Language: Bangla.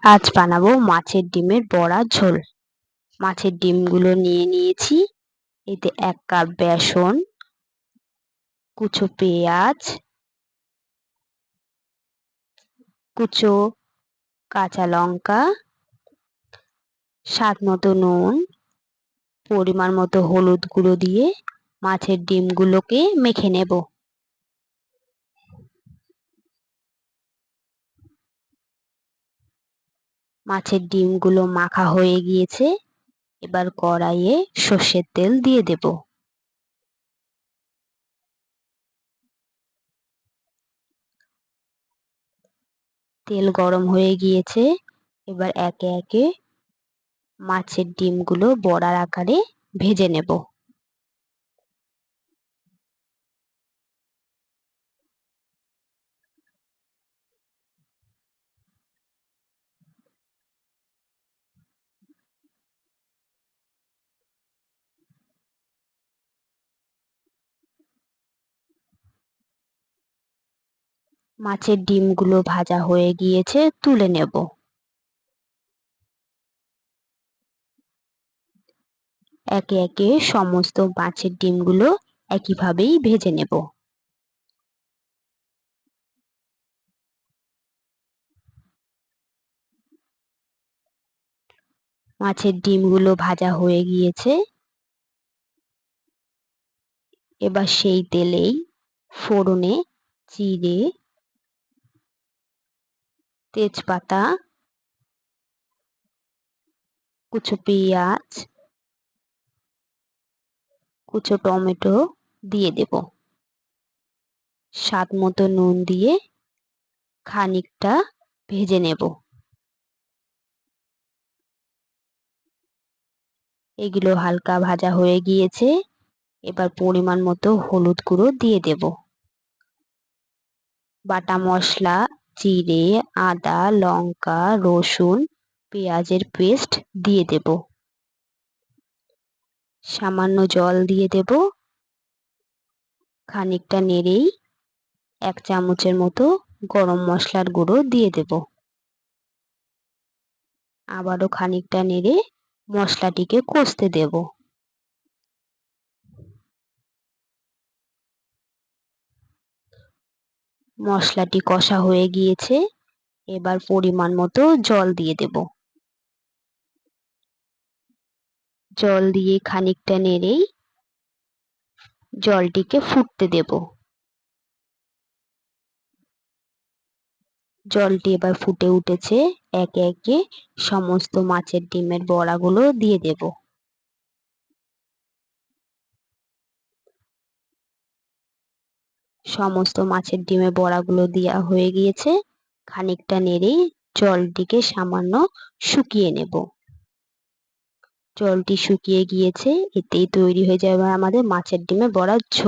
আজ বানাবো মাছের ডিমের বড়া ঝোল। মাছের ডিমগুলো নিয়ে নিয়েছি। এতে 1 কাপ বেসন, কুচো পেঁয়াজ, কুচো কাঁচা লঙ্কা, স্বাদ মতো নুন, পরিমাণ মতো হলুদ গুঁড়ো দিয়ে মাছের ডিমগুলোকে মেখে নেব। মাছের ডিমগুলো মাখা হয়ে গিয়েছে। এবার কড়াইয়ে সর্ষের তেল দিয়ে দেব। তেল গরম হয়ে গিয়েছে। এবার একে একে মাছের ডিমগুলো বড়ার আকারে ভেজে নেব। মাছের ডিমগুলো ভাজা হয়ে গিয়েছে, তুলে নেব। একে একে সমস্ত মাছের ডিমগুলো একইভাবেই ভেজে নেব। মাছের ডিমগুলো ভাজা হয়ে গিয়েছে। এবার সেই তেলেই ফোড়নে জিরে, তেজপাতা, কুচো পেঁয়াজ, কুচো টমেটো দিয়ে দেব। স্বাদ মতো নুন দিয়ে খানিকটা ভেজে নেব। এগুলো হালকা ভাজা হয়ে গিয়েছে। এবার পরিমাণ মতো হলুদ গুঁড়ো দিয়ে দেব। বাটা মশলা, জিরে, আদা, লঙ্কা, রসুন, পেঁয়াজের পেস্ট দিয়ে দেব। সামান্য জল দিয়ে দেব। খানিকটা নেড়েই 1 চামচের মতো গরম মশলার গুঁড়ো দিয়ে দেব। আবারও খানিকটা নেড়ে মশলাটিকে কষতে দেব। মশলাটি কষা হয়ে গিয়েছে। এবার পরিমাণ মতো জল দিয়ে দেব। জল দিয়ে খানিকটা নেড়েই জলটিকে ফুটতে দেব। জলটি এবার ফুটে উঠেছে। একে একে সমস্ত মাছের ডিমের বড়াগুলো দিয়ে দেব। সমস্ত মাছের ডিমের বড়াগুলো দেওয়া হয়ে গিয়েছে। খানিকটা নেড়েই জলটিকে সামান্য শুকিয়ে নেব। জলটি শুকিয়ে গিয়েছে। এতেই তৈরি হয়ে যাবে আমাদের মাছের ডিমের বড়ার ঝোল।